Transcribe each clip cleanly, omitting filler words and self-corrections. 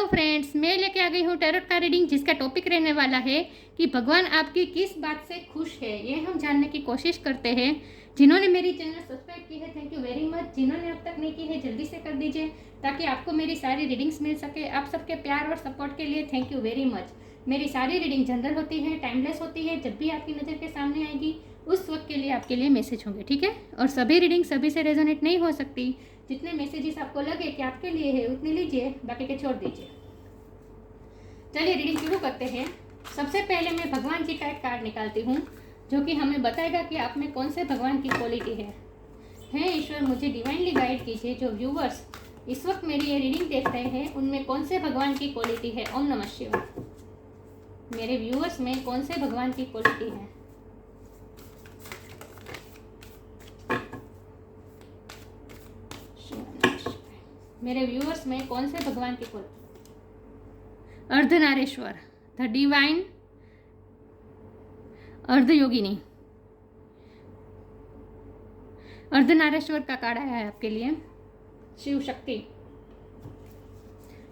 Friends, मैं लेके आ गई हूँ टैरोट का रीडिंग जिसका टॉपिक रहने वाला है कि भगवान आपकी किस बात से खुश है। ये हम जानने की कोशिश करते हैं। जिन्होंने मेरी चैनल सब्सक्राइब की है थैंक यू वेरी मच। जिन्होंने अब तक नहीं की है जल्दी से कर दीजिए ताकि आपको मेरी सारी रीडिंग्स मिल सके। आप सबके प्यार और सपोर्ट के लिए थैंक यू वेरी मच। मेरी सारी रीडिंग जनरल होती है, टाइमलेस होती है। जब भी आपकी नज़र के सामने आएगी उस वक्त के लिए आपके लिए मैसेज होंगे, ठीक है। और सभी रीडिंग सभी से रेजोनेट नहीं हो सकती। जितने मैसेजेस आपको लगे कि आपके लिए है उतने लीजिए, बाकी के छोड़ दीजिए। चलिए रीडिंग शुरू करते हैं। सबसे पहले मैं भगवान जी का एक कार्ड निकालती हूँ जो कि हमें बताएगा कि आप में कौन से भगवान की क्वालिटी है। हे ईश्वर, मुझे डिवाइनली गाइड कीजिए। जो व्यूवर्स इस वक्त मेरी ये रीडिंग देख रहे हैं उनमें कौन से भगवान की क्वालिटी है। ओम नमः शिवाय। मेरे व्यूवर्स में कौन से भगवान की क्वालिटी है। मेरे व्यूअर्स में कौन से भगवान की quality. Ardhanarishvara, the divine, Ardhayogini. Ardhanarishvara का कार्ड आया है आपके लिए, शिव शक्ति।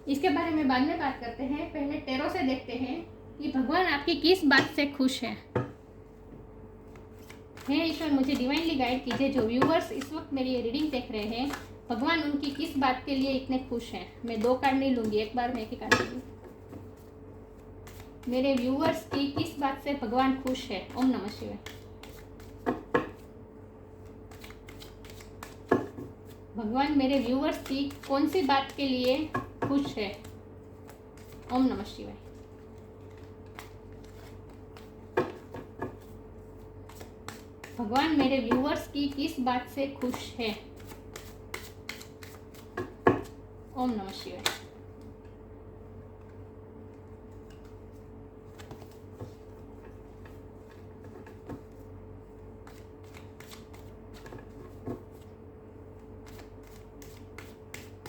इसके बारे में बाद में बात करते हैं। पहले टैरो से देखते हैं कि भगवान आपकी किस बात से खुश है। हे ईश्वर, मुझे डिवाइनली गाइड कीजिए। जो व्यूअर्स इस वक्त मेरी ये रीडिंग देख रहे हैं भगवान उनकी किस बात के लिए इतने खुश हैं। मैं दो कार्ड नहीं लूंगी, एक बार में एक ही कार्ड लूंगी। मेरे व्यूअर्स की किस बात से भगवान खुश है। ओम नमः शिवाय। भगवान मेरे व्यूअर्स की कौन सी बात के लिए खुश है। ओम नमः शिवाय। भगवान मेरे व्यूअर्स की किस बात से खुश है। ओम नमः शिवाय।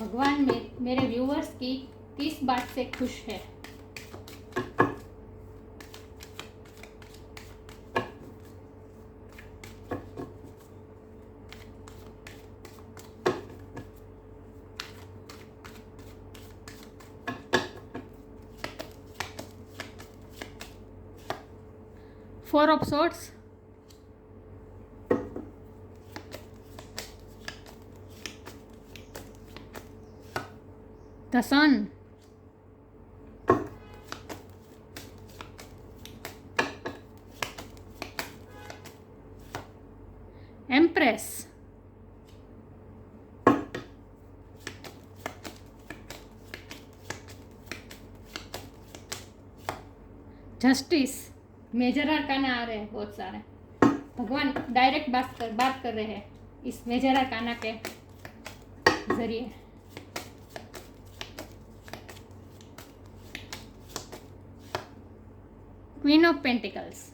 भगवान मेरे व्यूअर्स की किस बात से खुश है। Four of swords, the sun, empress, justice. Major arcana आ रहे हैं बहुत सारे। भगवान डायरेक्ट बात कर रहे हैं इस मेजर आर्काना के जरिए। Queen of pentacles,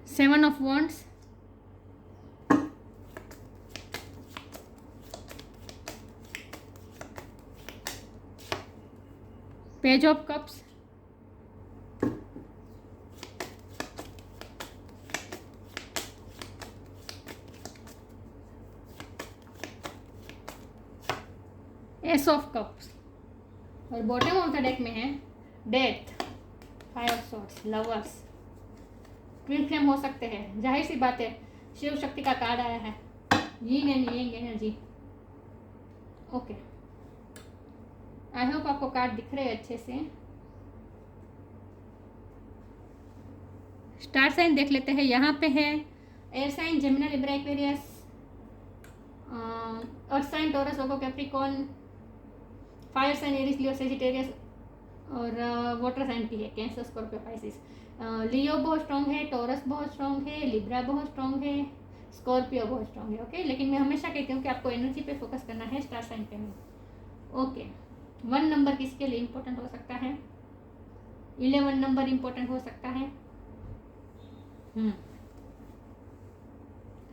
seven of wands, page of cups, S of cups और बॉटम ऑफ द डेक में है death, five of swords, lovers. Twin flame हो सकते हैं, जाहिर सी बात है। शिव शक्ति का कार्ड आया है, यीन and yang energy. Okay, I hope आपको कार्ड दिख रहे हैं अच्छे से। स्टार साइन देख लेते हैं। यहाँ पे है air sign Gemini Libra Aquarius, earth sign Taurus Virgo Capricorn, fire sign Aries Leo Sagittarius और वाटर साइन भी है कैंसर स्कॉर्पियो पाइसिस। लियो बहुत स्ट्रॉन्ग है, टॉरस बहुत स्ट्रॉन्ग है, लिब्रा बहुत स्ट्रॉन्ग है, स्कॉर्पियो बहुत स्ट्रॉन्ग है। ओके, लेकिन मैं हमेशा कहती हूँ कि आपको एनर्जी पे फोकस करना है स्टार साइन पे में। ओके, 1 नंबर किसके लिए इम्पोर्टेंट हो सकता है। 11 नंबर इम्पोर्टेंट हो सकता है।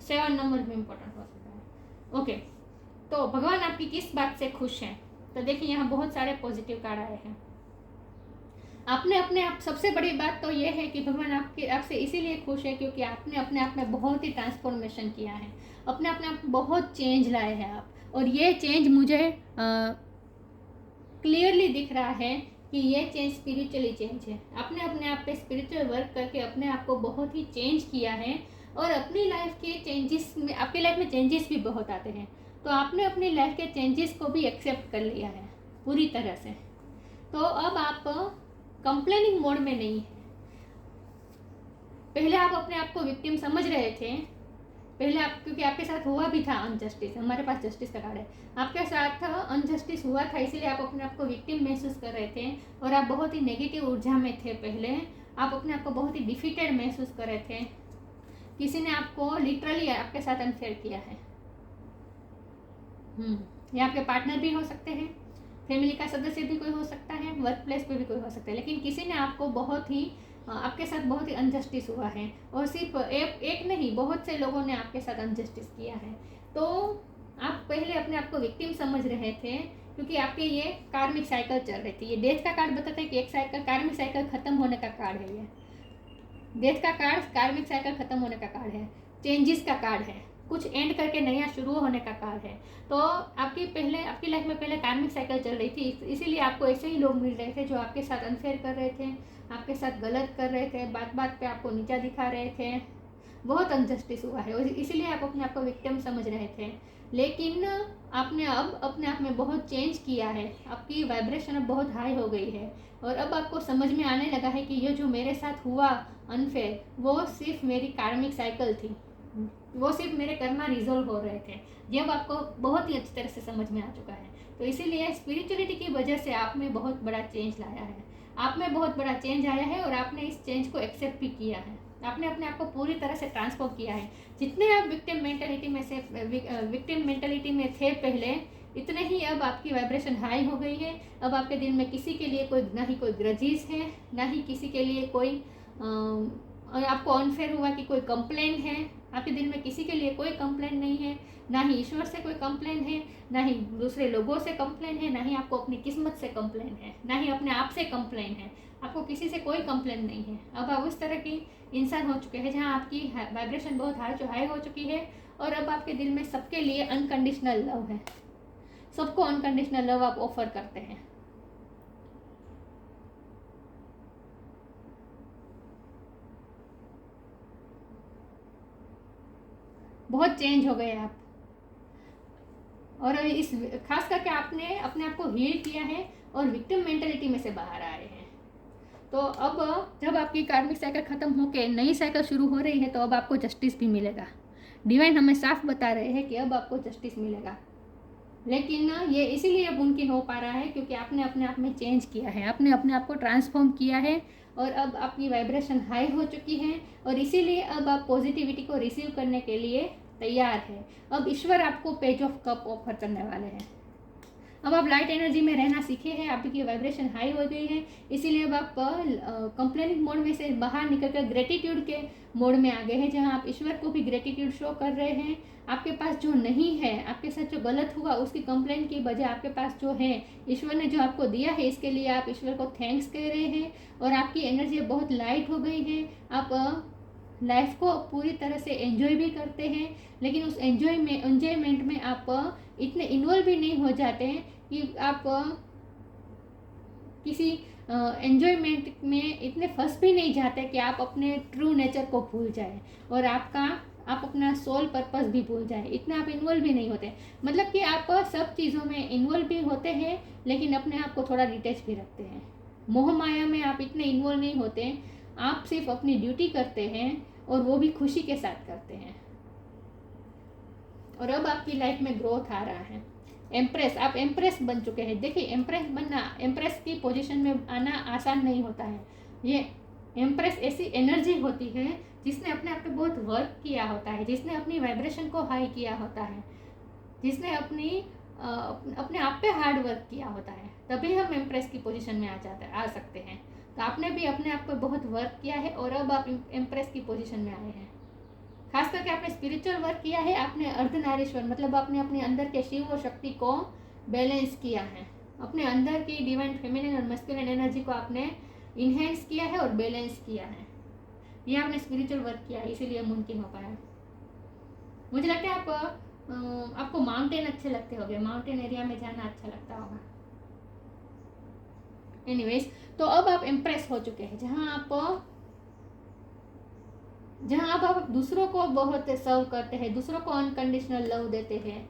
7 नंबर भी इम्पोर्टेंट हो सकता है। ओके, तो भगवान आपकी किस बात से खुश हैं। तो देखिए यहाँ बहुत सारे पॉजिटिव कार्ड आए हैं। आपने अपने आप, सबसे बड़ी बात तो ये है कि भगवान आपसे इसीलिए खुश है क्योंकि आपने अपने आप में बहुत ही ट्रांसफॉर्मेशन किया है, अपने आप बहुत चेंज लाए हैं आप। और ये चेंज मुझे क्लियरली दिख रहा है कि ये चेंज स्पिरिचुअली चेंज है। आपने अपने आप पे स्पिरिचुअल वर्क करके अपने आप को बहुत ही चेंज किया है। और अपनी लाइफ के चेंजेस में, आपकी लाइफ में चेंजेस भी बहुत आते हैं, तो आपने अपनी लाइफ के चेंजेस को भी एक्सेप्ट कर लिया है पूरी तरह से। तो अब आप कंप्लेनिंग मोड में नहीं है। पहले आप अपने आप को विक्टिम समझ रहे थे, पहले आप, क्योंकि आपके साथ हुआ भी था अनजस्टिस, हमारे पास जस्टिस का कार्ड है, आपके साथ अनजस्टिस हुआ था, इसीलिए आप अपने आप को विक्टिम महसूस कर रहे थे और आप बहुत ही नेगेटिव ऊर्जा में थे। पहले आप अपने आप को बहुत ही डिफीटेड महसूस कर रहे थे, किसी ने आपको लिटरली आपके साथ अनफेयर किया है। ये आपके पार्टनर भी हो सकते हैं, फैमिली का सदस्य भी कोई हो सकता है, वर्क प्लेस पे भी कोई हो सकता है, लेकिन किसी ने आपको बहुत ही, आपके साथ बहुत ही अनजस्टिस हुआ है। और सिर्फ एक नहीं, बहुत से लोगों ने आपके साथ अनजस्टिस किया है। तो आप पहले अपने आप को विक्टिम समझ रहे थे क्योंकि आपके ये कार्मिक साइकिल चल रही थी। ये डेथ का कार्ड बताता है कि एक साइकिल, कार्मिक साइकिल खत्म होने का कार्ड है। ये डेथ का कार्ड कार्मिक साइकिल खत्म होने का कार्ड है, चेंजेस का कार्ड है, कुछ एंड करके नया शुरू होने का कार्ड है। तो आपकी लाइफ में पहले कार्मिक साइकिल चल रही थी, इसीलिए आपको ऐसे ही लोग मिल रहे थे जो आपके साथ अनफेयर कर रहे थे, आपके साथ गलत कर रहे थे, बात बात पे आपको नीचा दिखा रहे थे, बहुत अनजस्टिस हुआ है और इसीलिए आप अपने आप को विक्टिम समझ रहे थे। लेकिन आपने अब अपने आप में बहुत चेंज किया है, आपकी वाइब्रेशन अब बहुत हाई हो गई है और अब आपको समझ में आने लगा है कि ये जो मेरे साथ हुआ अनफेयर, वो सिर्फ मेरी कार्मिक साइकिल थी, वो सिर्फ मेरे कर्मा रिजोल्व हो रहे थे। ये अब आपको बहुत ही अच्छी तरह से समझ में आ चुका है। तो इसीलिए स्पिरिचुअलिटी की वजह से आप में बहुत बड़ा चेंज लाया है, आप में बहुत बड़ा चेंज आया है और आपने इस चेंज को एक्सेप्ट भी किया है। आपने अपने आप को पूरी तरह से ट्रांसफॉर्म किया है। जितने आप विक्टिम मेंटेलिटी में थे पहले, इतने ही अब आपकी वाइब्रेशन हाई हो गई है। अब आपके दिल में किसी के लिए कोई, ना ही कोई ग्रजीज है, ना ही किसी के लिए कोई आपको अनफेयर हुआ कि कोई कंप्लेन है। आपके दिल में किसी के लिए कोई कंप्लेन नहीं है, ना ही ईश्वर से कोई कंप्लेन है, ना ही दूसरे लोगों से कंप्लेन है, ना ही आपको अपनी किस्मत से कंप्लेन है, ना ही अपने आप से कंप्लेन है। आपको किसी से कोई कंप्लेन नहीं है। अब आप उस तरह की इंसान हो चुके हैं जहाँ आपकी वाइब्रेशन बहुत हाई हो चुकी है और अब आपके दिल में सबके लिए अनकंडीशनल लव है, सबको अनकंडीशनल लव आप ऑफर करते हैं। बहुत चेंज हो गए आप और इस खास करके आपने अपने आप को हील किया है और विक्टिम मेंटेलिटी में से बाहर आए हैं। तो अब जब आपकी कार्मिक साइकिल खत्म होकर नई साइकिल शुरू हो रही है तो अब आपको जस्टिस भी मिलेगा। डिवाइन हमें साफ बता रहे हैं कि अब आपको जस्टिस मिलेगा, लेकिन ये इसीलिए अब मुमकिन हो पा रहा है क्योंकि आपने अपने आप में चेंज किया है, आपने अपने आप को ट्रांसफॉर्म किया है और अब आपकी वाइब्रेशन हाई हो चुकी है और इसीलिए अब आप पॉजिटिविटी को रिसीव करने के लिए तैयार है। अब ईश्वर आपको पेज ऑफ कप ऑफर करने वाले हैं। अब आप लाइट एनर्जी में रहना सीखे हैं, आपकी वाइब्रेशन हाई हो गई है, इसीलिए अब आप कंप्लेनिंग मोड में से बाहर निकलकर ग्रेटिट्यूड के मोड में आ गए हैं, जहां आप ईश्वर को भी ग्रेटिट्यूड शो कर रहे हैं। आपके पास जो नहीं है, आपके साथ जो गलत हुआ उसकी कंप्लेन की बजाय आपके पास जो है, ईश्वर ने जो आपको दिया है, इसके लिए आप ईश्वर को थैंक्स कह रहे हैं और आपकी एनर्जी बहुत लाइट हो गई है। आप लाइफ को पूरी तरह से एंजॉय भी करते हैं, लेकिन उस एंजॉयमेंट में आप इतने इन्वॉल्व भी नहीं हो जाते हैं कि आप किसी एंजॉयमेंट में इतने फंस भी नहीं जाते कि आप अपने ट्रू नेचर को भूल जाए और आप अपना सोल पर्पस भी भूल जाए। इतना आप इन्वॉल्व भी नहीं होते, मतलब कि आप सब चीज़ों में इन्वॉल्व भी होते हैं लेकिन अपने आप को थोड़ा डिटैच भी रखते हैं। मोह माया में आप इतने इन्वॉल्व नहीं होते, आप सिर्फ अपनी ड्यूटी करते हैं और वो भी खुशी के साथ करते हैं। और अब आपकी लाइफ में ग्रोथ आ रहा है। एम्प्रेस, आप एम्प्रेस बन चुके हैं। देखिए, एम्प्रेस बनना, एम्प्रेस की पोजीशन में आना आसान नहीं होता है। ये एम्प्रेस ऐसी एनर्जी होती है जिसने अपने आप पे बहुत वर्क किया होता है, जिसने अपनी वाइब्रेशन को हाई किया होता है, जिसने अपने आप पे हार्ड वर्क किया होता है, तभी हम एम्प्रेस की पोजीशन में आ सकते हैं। तो आपने भी अपने आप पे बहुत वर्क किया है और अब आप एम्प्रेस की पोजीशन में आए हैं। खास करके आपने स्पिरिचुअल वर्क किया है, आपने अर्धनारीश्वर मतलब आपने अपने अंदर के शिव और शक्ति को बैलेंस किया है, अपने अंदर की डिवाइन फेमिनिन और मस्कुलिन एनर्जी को आपने इन्हेंस किया है और बैलेंस किया है। ये आपने स्पिरिचुअल वर्क किया है, इसीलिए मुमकिन हो पाया। मुझे लगता है आपको माउंटेन अच्छे लगते होंगे, माउंटेन एरिया में जाना अच्छा लगता होगा। एनीवेज, तो अब आप इम्प्रेस हो चुके हैं, जहाँ आप दूसरों को बहुत सर्व करते हैं, दूसरों को अनकंडीशनल लव देते हैं।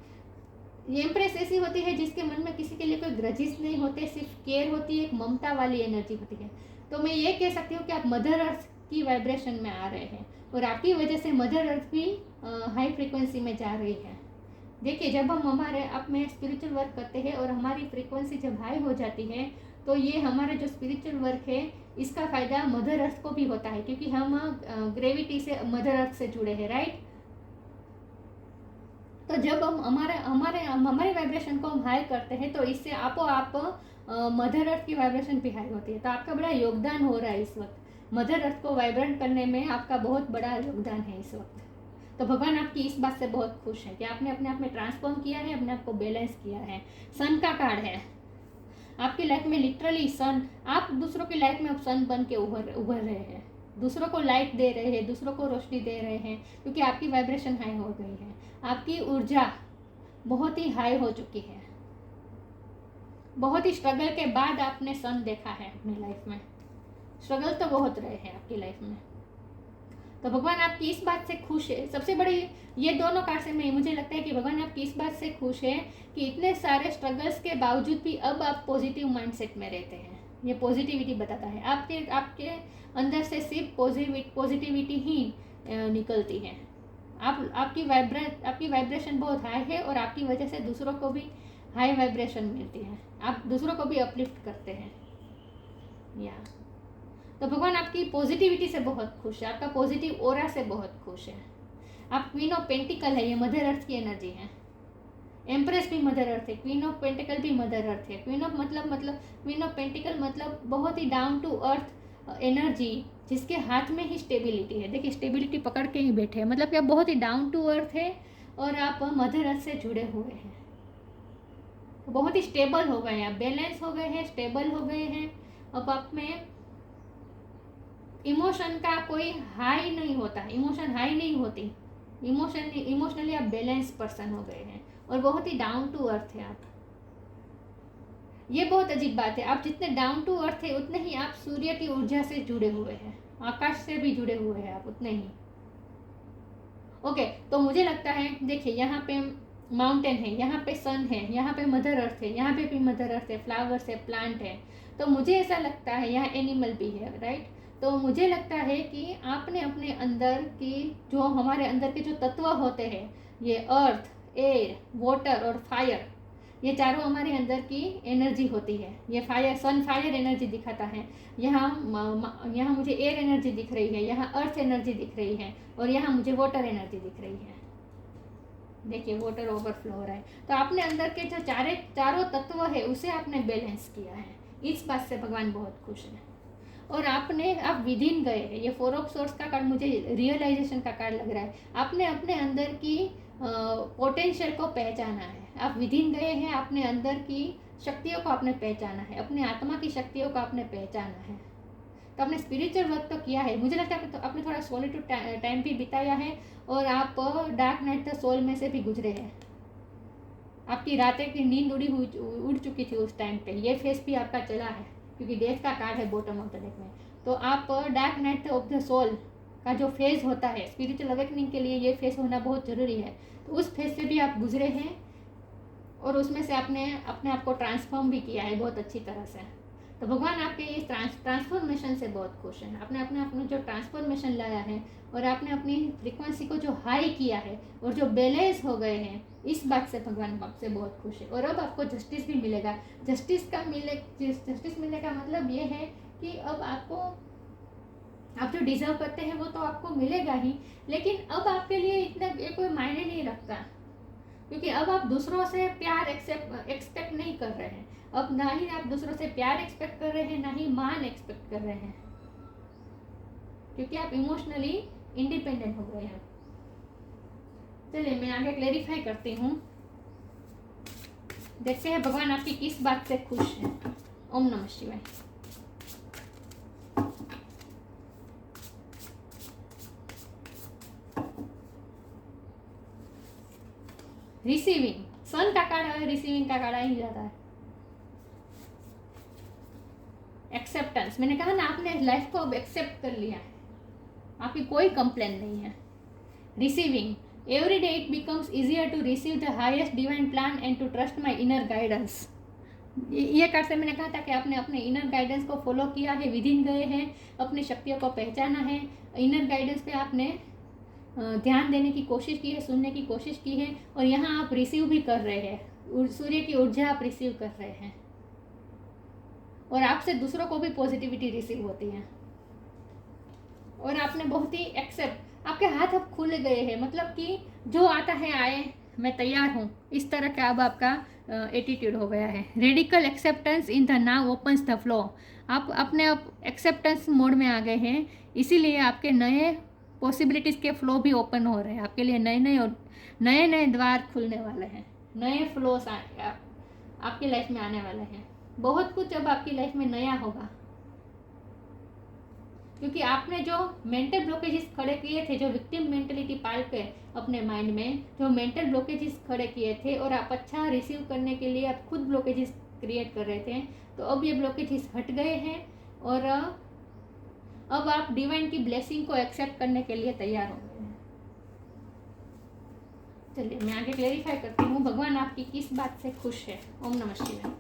ये इम्प्रेस ऐसी होती है जिसके मन में किसी के लिए कोई ग्रजिस नहीं होते, सिर्फ केयर होती है, एक ममता वाली एनर्जी होती है। तो मैं ये कह सकती हूँ कि आप मदर अर्थ की वाइब्रेशन में आ रहे हैं और आपकी वजह से मदर अर्थ भी हाई फ्रीक्वेंसी में जा रही है। देखिए, जब हम हमारे आप में स्पिरिचुअल वर्क करते हैं और हमारी फ्रीक्वेंसी जब हाई हो जाती है, तो ये हमारा जो स्पिरिचुअल वर्क है इसका फ़ायदा मदर अर्थ को भी होता है, क्योंकि हम ग्रेविटी से मदर अर्थ से जुड़े हैं, राइट। तो जब हम हमारे वाइब्रेशन को हम हाई करते हैं, तो इससे आप मदर अर्थ की वाइब्रेशन भी हाई होती है। तो आपका बड़ा योगदान हो रहा है इस वक्त, मदर अर्थ को वाइब्रेंट करने में आपका बहुत बड़ा योगदान है इस वक्त। तो भगवान आपकी इस बात से बहुत खुश है कि आपने अपने आप में ट्रांसफॉर्म किया है, अपने आप को बैलेंस किया है। सन का कार्ड है आपकी लाइफ में, लिटरली सन। आप दूसरों की लाइफ में अब सन बन के उभर रहे हैं, दूसरों को लाइट दे रहे हैं, दूसरों को रोशनी दे रहे हैं, क्योंकि आपकी वाइब्रेशन हाई हो गई है, आपकी ऊर्जा बहुत ही हाई हो चुकी है। बहुत ही स्ट्रगल के बाद आपने सन देखा है अपनी लाइफ में। स्ट्रगल तो बहुत रहे हैं आपकी लाइफ में, तो भगवान आपकी इस बात से खुश है। सबसे बड़ी ये दोनों कार्ड से में मुझे लगता है कि भगवान आपकी इस बात से खुश है कि इतने सारे स्ट्रगल्स के बावजूद भी अब आप पॉजिटिव माइंडसेट में रहते हैं। ये पॉजिटिविटी बताता है, आपके अंदर से सिर्फ पॉजिटिविटी ही निकलती है। आपकी वाइब्रेशन बहुत हाई है और आपकी वजह से दूसरों को भी हाई वाइब्रेशन मिलती है, आप दूसरों को भी अपलिफ्ट करते हैं। तो भगवान आपकी पॉजिटिविटी से बहुत खुश है, आपका पॉजिटिव ओरा से बहुत खुश है। आप क्वीन ऑफ पेंटिकल है, ये मदर अर्थ की एनर्जी है। एम्प्रेस भी मदर अर्थ है, क्वीन ऑफ पेंटिकल भी मदर अर्थ है। Queen of queen of pentacle मतलब बहुत ही डाउन टू अर्थ एनर्जी, जिसके हाथ में ही स्टेबिलिटी है। देखिए, स्टेबिलिटी पकड़ के ही बैठे हैं, मतलब कि आप बहुत ही डाउन टू अर्थ है और आप मदर अर्थ से जुड़े हुए हैं, बहुत ही स्टेबल हो गए हैं, आप बैलेंस हो गए हैं, स्टेबल हो गए हैं। अब आप में इमोशन का कोई हाई नहीं होता, इमोशन हाई नहीं होती, इमोशनली आप बैलेंस पर्सन हो गए हैं और बहुत ही डाउन टू अर्थ है आप। ये बहुत अजीब बात है, आप जितने डाउन टू अर्थ है उतने ही आप सूर्य की ऊर्जा से जुड़े हुए हैं, आकाश से भी जुड़े हुए हैं आप उतने ही। ओके, तो मुझे लगता है, देखिए यहाँ पे माउंटेन है, यहाँ पे सन है, यहाँ पे मदर अर्थ है, यहाँ पे भी मदर अर्थ है, फ्लावर्स है, प्लांट है। तो मुझे ऐसा लगता है यहाँ एनिमल भी है, राइट। तो मुझे लगता है कि आपने अपने अंदर की जो हमारे अंदर के जो तत्व होते हैं, ये अर्थ, एयर, वाटर और फायर, ये चारों हमारे अंदर की एनर्जी होती है। ये फायर, सन फायर एनर्जी दिखाता है, यहाँ मुझे एयर एनर्जी दिख रही है, यहाँ अर्थ एनर्जी दिख रही है और यहाँ मुझे वाटर एनर्जी दिख रही है। देखिए, वाटर ओवरफ्लो हो रहा है। तो आपने अंदर के जो चारों तत्व है उसे आपने बैलेंस किया है, इस बात से भगवान बहुत खुश है। और आप विदिन गए हैं। ये 4 ऑफ सोर्स का कार्ड मुझे रियलाइजेशन का कार्ड लग रहा है। आपने अपने अंदर की पोटेंशियल को पहचाना है, आप विदिन गए हैं, अपने अंदर की शक्तियों को आपने पहचाना है, अपने आत्मा की शक्तियों को आपने पहचाना है। तो आपने स्पिरिचुअल वर्क तो किया है, मुझे लगता है तो आपने थोड़ा सॉलिट्यूड टाइम भी बिताया है और आप डार्क नाइट द सोल में से भी गुजरे हैं। आपकी रातें की नींद उड़ चुकी थी उस टाइम पे, ये फेस भी आपका चला है, क्योंकि डेथ का कार्ड है बॉटम ऑफ द डेक में। तो आप dark night of the soul का जो फेज होता है स्पिरिचुअल अवेकनिंग के लिए, ये फेज होना बहुत ज़रूरी है। तो उस फेज से भी आप गुजरे हैं और उसमें से आपने अपने आप को ट्रांसफॉर्म भी किया है बहुत अच्छी तरह से। तो भगवान आपके इस ट्रांसफॉर्मेशन से बहुत खुश हैं। आपने अपने जो ट्रांसफॉर्मेशन लाया है और आपने अपनी फ्रिक्वेंसी को जो हाई किया है और जो बैलेंस हो गए हैं, इस बात से भगवान आपसे बहुत खुश है। और अब आपको जस्टिस भी मिलेगा। जस्टिस मिलने का मतलब ये है कि अब आप जो डिजर्व करते हैं वो तो आपको मिलेगा ही, लेकिन अब आपके लिए इतना कोई मायने नहीं रखता, क्योंकि अब आप दूसरों से प्यार एक्सपेक्ट नहीं कर रहे हैं। अब ना ही आप दूसरों से प्यार एक्सपेक्ट कर रहे हैं, ना ही मान एक्सपेक्ट कर रहे हैं, क्योंकि आप इमोशनली इंडिपेंडेंट हो गए हैं। चलिए, मैं आगे क्लेरिफाई करती हूँ। देखते हैं भगवान आपकी किस बात से खुश है। ओम नमः शिवाय। रिसीविंग, सन का कार्ड है, रिसीविंग का कार्ड आ ही जाता है। एक्सेप्टेंस, मैंने कहा ना आपने लाइफ को अब एक्सेप्ट कर लिया है, आपकी कोई कंप्लेन नहीं है। Receiving, every day it becomes easier to receive the highest divine plan and to trust my inner guidance. ये कार्ड से मैंने कहा था कि आपने अपने इनर गाइडेंस को फॉलो किया है, विद इन गए हैं, अपनी शक्तियों को पहचाना है, इनर गाइडेंस पे आपने ध्यान देने की कोशिश की है, सुनने की कोशिश की है, और यहाँ आप रिसीव भी कर रहे हैं, सूर्य की ऊर्जा आप रिसीव कर रहे हैं, और आपसे दूसरों को भी पॉजिटिविटी रिसीव होती है, और आपने बहुत ही एक्सेप्ट, आपके हाथ अब खुल गए हैं, मतलब कि जो आता है आए, मैं तैयार हूँ, इस तरह का अब आपका एटीट्यूड हो गया है। Radical acceptance in the now opens the flow, आप अपने एक्सेप्टेंस मोड में आ गए हैं, इसीलिए आपके नए पॉसिबिलिटीज़ के फ्लो भी ओपन हो रहे हैं, आपके लिए नए नए द्वार खुलने वाले हैं, नए फ्लोस आपकी लाइफ में आने वाले हैं, बहुत कुछ अब आपकी लाइफ में नया होगा, क्योंकि आपने जो मेंटल ब्लॉकेजेस खड़े किए थे, जो विक्टिम मेंटलिटी पाल के अपने माइंड में जो मेंटल ब्लॉकेजेस खड़े किए थे, और आप अच्छा रिसीव करने के लिए आप खुद ब्लॉकेजेस क्रिएट कर रहे थे, तो अब ये ब्लॉकेजेस हट गए हैं, और अब आप डिवाइन की ब्लेसिंग को एक्सेप्ट करने के लिए तैयार हो गए हैं। चलिए मैं आगे क्लेरिफाई करती हूँ, भगवान आपकी किस बात से खुश है। ओम नमः शिवाय।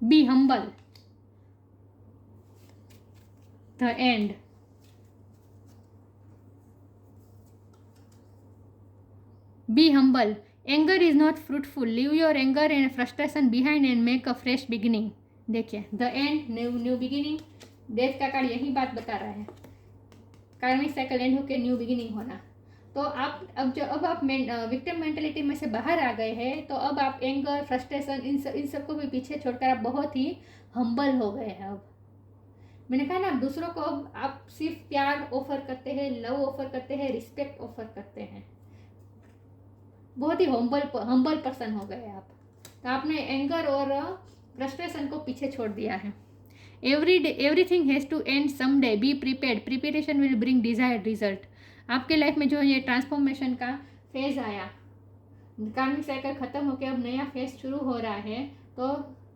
Be humble. The end. Be humble. Anger is not fruitful. Leave your anger and frustration behind and make a fresh beginning. देखिए, the end, new beginning, death का कार्ड यही बात बता रहा है, कार्मिक साइकिल एंड होकर न्यू बिगिनिंग होना। तो आप अब आप विक्टिम मेंटलिटी में से बाहर आ गए हैं, तो अब आप एंगर, फ्रस्ट्रेशन, इन सब को भी पीछे छोड़कर आप बहुत ही हम्बल हो गए हैं। अब मैंने कहा ना, आप दूसरों को अब आप सिर्फ प्यार ऑफर करते हैं, लव ऑफर करते हैं, रिस्पेक्ट ऑफर करते हैं, बहुत ही हम्बल पर्सन हो गए आप। तो आपने एंगर और फ्रस्ट्रेशन को पीछे छोड़ दिया है। Everything has to end some day, be prepared, preparation will bring desired result. आपके लाइफ में जो ये ट्रांसफॉर्मेशन का फेज आया, कार्मिक साइकिल खत्म होकर अब नया फेज शुरू हो रहा है, तो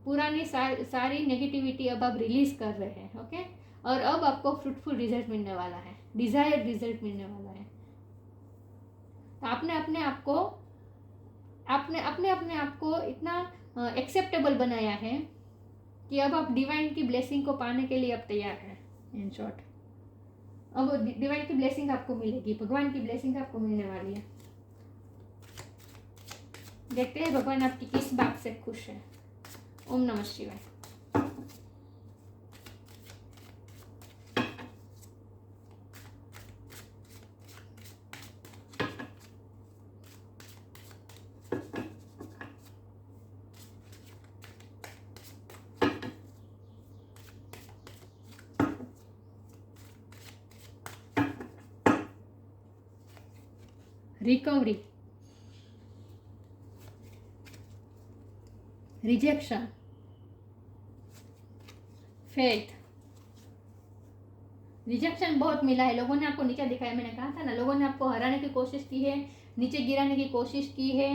पुरानी सारी नेगेटिविटी अब आप रिलीज कर रहे हैं। ओके, और अब आपको फ्रूटफुल रिजल्ट मिलने वाला है, डिजायर्ड रिजल्ट मिलने वाला है। तो आपने अपने आप को इतना एक्सेप्टेबल बनाया है कि अब आप डिवाइन की ब्लेसिंग को पाने के लिए अब तैयार हैं। इन शॉर्ट, अब डिवाइन की ब्लेसिंग आपको मिलेगी, भगवान की ब्लेसिंग आपको मिलने वाली है। देखते हैं भगवान आपकी किस बात से खुश है। ओम नमः शिवाय। Recovery, rejection, faith. रिजेक्शन बहुत मिला है, लोगों ने आपको नीचे दिखाया, मैंने कहा था ना, लोगों ने आपको हराने की कोशिश की है, नीचे गिराने की कोशिश की है,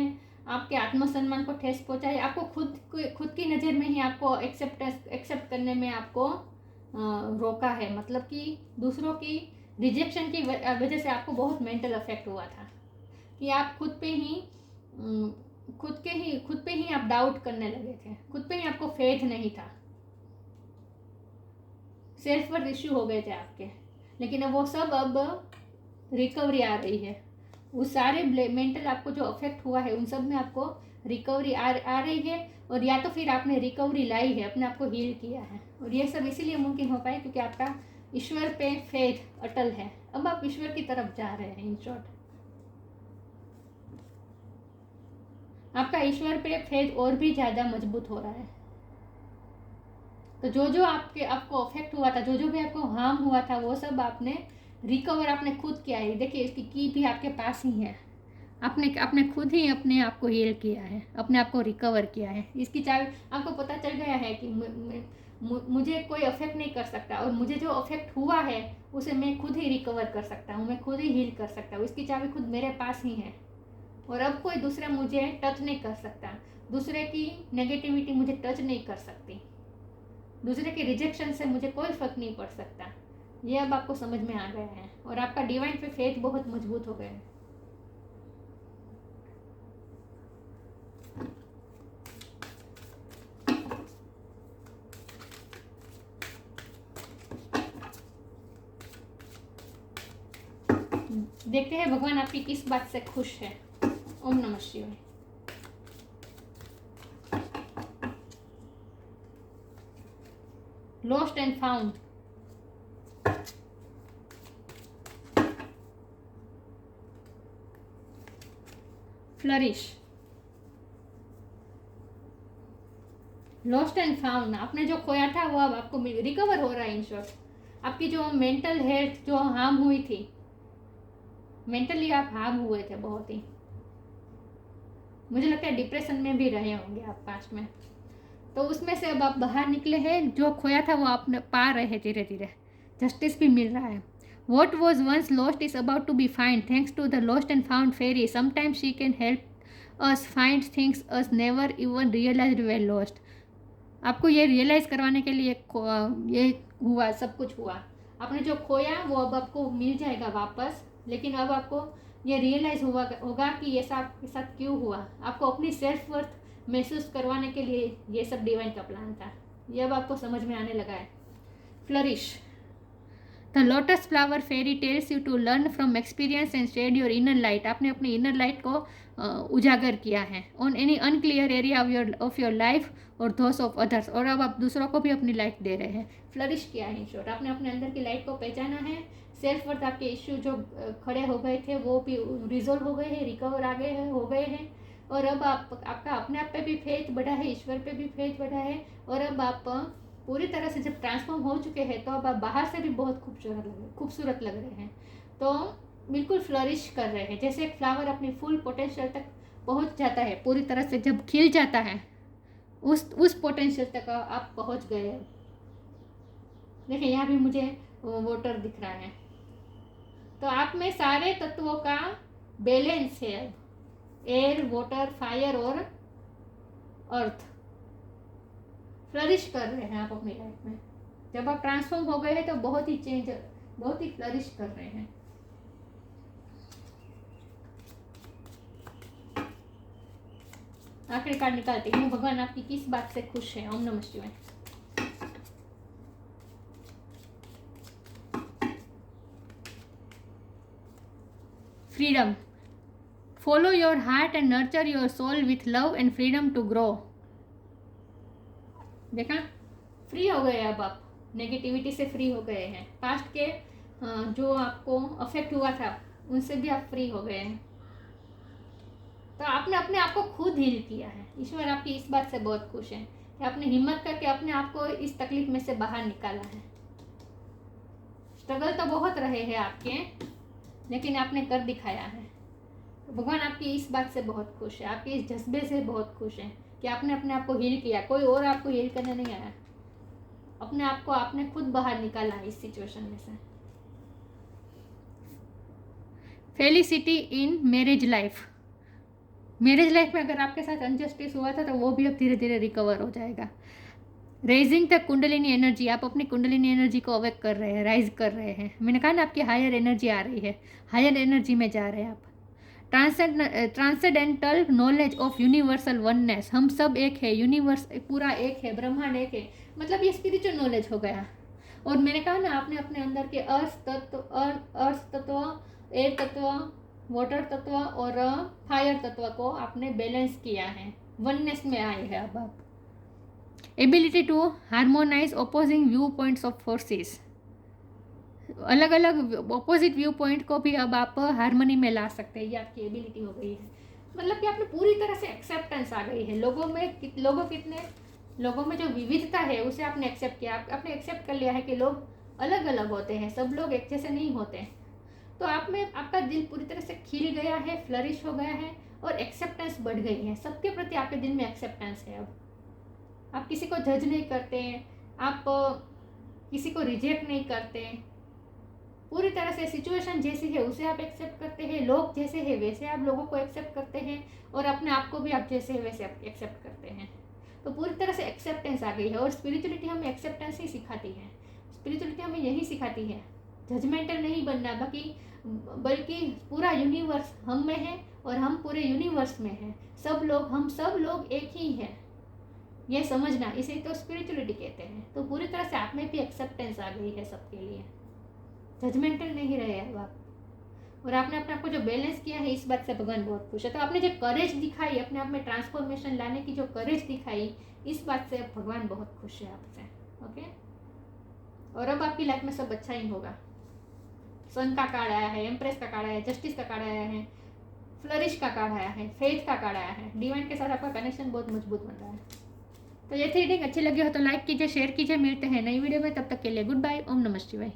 आपके आत्मसम्मान को ठेस पहुंचाई, आपको खुद की नज़र में ही आपको एक्सेप्ट करने में आपको रोका है। मतलब कि दूसरों की रिजेक्शन की वजह से आपको बहुत मेंटल अफेक्ट हुआ था, कि आप खुद पे ही आप डाउट करने लगे थे, खुद पे ही आपको फेथ नहीं था, सेल्फ वर्थ इश्यू हो गए थे आपके। लेकिन अब वो सब अब रिकवरी आ रही है, उस सारे मेंटल आपको जो अफेक्ट हुआ है उन सब में आपको रिकवरी आ रही है, और या तो फिर आपने रिकवरी लाई है, अपने आप को हील किया है, और ये सब इसीलिए मुमकिन हो पाए क्योंकि आपका ईश्वर पे फेथ अटल है। अब आप ईश्वर की तरफ जा रहे हैं। इन शॉर्ट, आपका ईश्वर पे फेथ और भी ज़्यादा मजबूत हो रहा है। तो जो आपको अफेक्ट हुआ था, जो भी आपको हार्म हुआ था, वो सब आपने रिकवर आपने खुद किया है। देखिए, इसकी की भी आपके पास ही है, आपने खुद ही अपने आप को हील किया है, अपने आप को रिकवर किया है। इसकी चाबी आपको पता चल गया है कि मुझे कोई अफेक्ट नहीं कर सकता, और मुझे जो अफेक्ट हुआ है उसे मैं खुद ही रिकवर कर सकता हूँ, मैं खुद ही हील कर सकता हूँ। इसकी चाबी खुद मेरे पास ही है, और अब कोई दूसरा मुझे टच नहीं कर सकता। दूसरे की नेगेटिविटी मुझे टच नहीं कर सकती, दूसरे के रिजेक्शन से मुझे कोई फर्क नहीं पड़ सकता। ये अब आपको समझ में आ गया है, और आपका डिवाइन पे फेथ बहुत मजबूत हो गया है। देखते हैं भगवान आपकी किस बात से खुश है। ओम नमः शिवाय। Lost and found, flourish, lost and found. आपने जो खोया था वो अब आपको रिकवर हो रहा है। इन शॉर्ट आपकी जो मेंटल हेल्थ जो हार्म हुई थी, मेंटली आप हार्म हुए थे बहुत ही, मुझे लगता है डिप्रेशन में भी रहे होंगे आप पास्ट में, तो उसमें से अब आप बाहर निकले हैं। जो खोया था वो आप पा रहे हैं धीरे धीरे, जस्टिस भी मिल रहा है। What was once lost is about to be find thanks to the lost and found fairy. Sometimes she can help us find things us never even realised we lost. आपको ये रियलाइज़ करवाने के लिए ये हुआ, सब कुछ हुआ। आपने जो खोया वो अब आपको मिल जाएगा वापस, लेकिन अब आपको ये रियलाइज़ होगा कि ये सब आपके साथ क्यों हुआ। आपको अपनी सेल्फ वर्थ महसूस करवाने के लिए ये सब डिवाइन का प्लान था। ये अब आपको समझ में आने लगा है। Flourish, the lotus flower fairy tells you to learn from experience and shed your inner light. आपने अपनी इनर लाइट को उजागर किया है on any unclear area of your life और दोस ऑफ अदर्स। और अब आप दूसरों को भी अपनी लाइट दे रहे हैं। फ्लरिश किया है इन शॉर्ट, आपने अपने अंदर की लाइट को पहचाना है। सेल्फ वर्थ आपके इश्यू जो खड़े हो गए थे वो भी रिजोल्व हो गए हैं, रिकवर आ गए हैं, हो गए हैं। और अब आपका अपने आप पे भी फेथ बढ़ा है, ईश्वर पे भी फेथ बढ़ा है। और अब आप पूरी तरह से जब ट्रांसफॉर्म हो चुके हैं तो अब आप बाहर से भी बहुत खूबसूरत लग रहे हैं। तो बिल्कुल फ्लरिश कर रहे हैं, जैसे एक फ्लावर अपनी फुल पोटेंशियल तक पहुंच जाता है, पूरी तरह से जब खिल जाता है उस पोटेंशियल तक आप पहुंच गए। देखिए यहाँ भी मुझे वाटर दिख रहा है, तो आप में सारे तत्वों का बैलेंस है। अब एयर, वाटर, फायर और अर्थ फ्लरिश कर रहे हैं आप अपनी लाइफ में। जब आप ट्रांसफॉर्म हो गए हैं तो बहुत ही फ्लरिश कर रहे हैं। आखिरी कार्ड निकालते हैं, भगवान आपकी किस बात से खुश है। ओम नमः शिवाय। Freedom, follow your heart and nurture your soul with love and freedom to grow. देखा, फ्री हो गए अब आप, नेगेटिविटी से फ्री हो गए हैं। पास्ट के जो आपको अफेक्ट हुआ था उनसे भी आप फ्री हो गए हैं। तो आपने अपने आप को खुद हील किया है। ईश्वर आपकी इस बात से बहुत खुश है कि आपने हिम्मत करके अपने आप को इस तकलीफ में से बाहर निकाला है। स्ट्रगल तो बहुत रहे हैं आपके, लेकिन आपने कर दिखाया है। तो भगवान आपकी इस बात से बहुत खुश है, आपके इस जज्बे से बहुत खुश है कि आपने अपने आप को हील किया। कोई और आपको हील करने नहीं आया, अपने आप को आपने खुद बाहर निकाला है इस सिचुएशन में से। Felicity in marriage life, marriage life में अगर आपके साथ अनजस्टिस हुआ था तो वो भी अब धीरे धीरे रिकवर हो जाएगा। रेजिंग द कुंडलिनी एनर्जी, आप अपनी कुंडलिनी एनर्जी को अवेक कर रहे हैं, राइज कर रहे हैं। मैंने कहा ना आपकी हायर एनर्जी आ रही है, हायर एनर्जी में जा रहे हैं आप। Transcendental knowledge of universal oneness, हम सब एक है, यूनिवर्स पूरा एक है, ब्रह्मांड एक है, मतलब ये स्पिरिचुअल नॉलेज हो गया। और मैंने कहा ना आपने अपने अंदर के अर्थ तत्व, एयर तत्व, वाटर तत्व और फायर तत्व को आपने बैलेंस किया है, वननेस में आए हैं अब आप। Ability to harmonise opposing view points of forces, अलग अलग अपोजिट व्यू पॉइंट को भी अब आप हारमोनी में ला सकते हैं, ये आपकी एबिलिटी हो गई है। मतलब कि आपने पूरी तरह से एक्सेप्टेंस आ गई है। लोगों में जो विविधता है उसे आपने एक्सेप्ट किया। आपने एक्सेप्ट कर लिया है कि लोग अलग अलग होते हैं, सब लोग एक जैसे नहीं होते। तो आप में आपका दिल पूरी तरह से खिल गया है, फ्लरिश हो गया है और एक्सेप्टेंस बढ़ गई है। सबके प्रति आपके दिल में एक्सेप्टेंस है। अब आप किसी को जज नहीं करते हैं, आप किसी को रिजेक्ट नहीं करते, पूरी तरह से सिचुएशन जैसी है उसे आप एक्सेप्ट करते हैं, लोग जैसे हैं वैसे आप लोगों को एक्सेप्ट करते हैं, और अपने आप को भी आप जैसे है वैसे आप एक्सेप्ट करते हैं। तो पूरी तरह से एक्सेप्टेंस आ गई है। और स्पिरिचुअलिटी हमें एक्सेप्टेंस ही सिखाती है। स्पिरिचुअलिटी हमें यही सिखाती है, जजमेंटल नहीं बनना, बल्कि पूरा यूनिवर्स हम में है और हम पूरे यूनिवर्स में हैं। हम सब लोग एक ही हैं, ये समझना, इसे तो स्पिरिचुअलिटी कहते हैं। तो पूरी तरह से आप में भी एक्सेप्टेंस आ गई है सबके लिए, जजमेंटल नहीं रहे अब आप। और आपने अपने आप को जो बैलेंस किया है, इस बात से भगवान बहुत खुश है। तो आपने जो करेज दिखाई, अपने आप में ट्रांसफॉर्मेशन लाने की जो करेज दिखाई, इस बात से भगवान बहुत खुश है आपसे। ओके, और अब आपकी लाइफ में सब अच्छा ही होगा। सन का कार्ड आया है, एम्प्रेस का कार्ड आया है, जस्टिस का कार्ड आया है, फ्लरिश का कार्ड आया है, फेथ का कार्ड आया है। डिवाइन के साथ आपका कनेक्शन बहुत मजबूत बन रहा है। तो ये थी रीडिंग अच्छी लगी हो तो लाइक कीजिए, शेयर कीजिए। मिलते हैं नई वीडियो में, तब तक के लिए गुड बाय। ओम नमः शिवाय।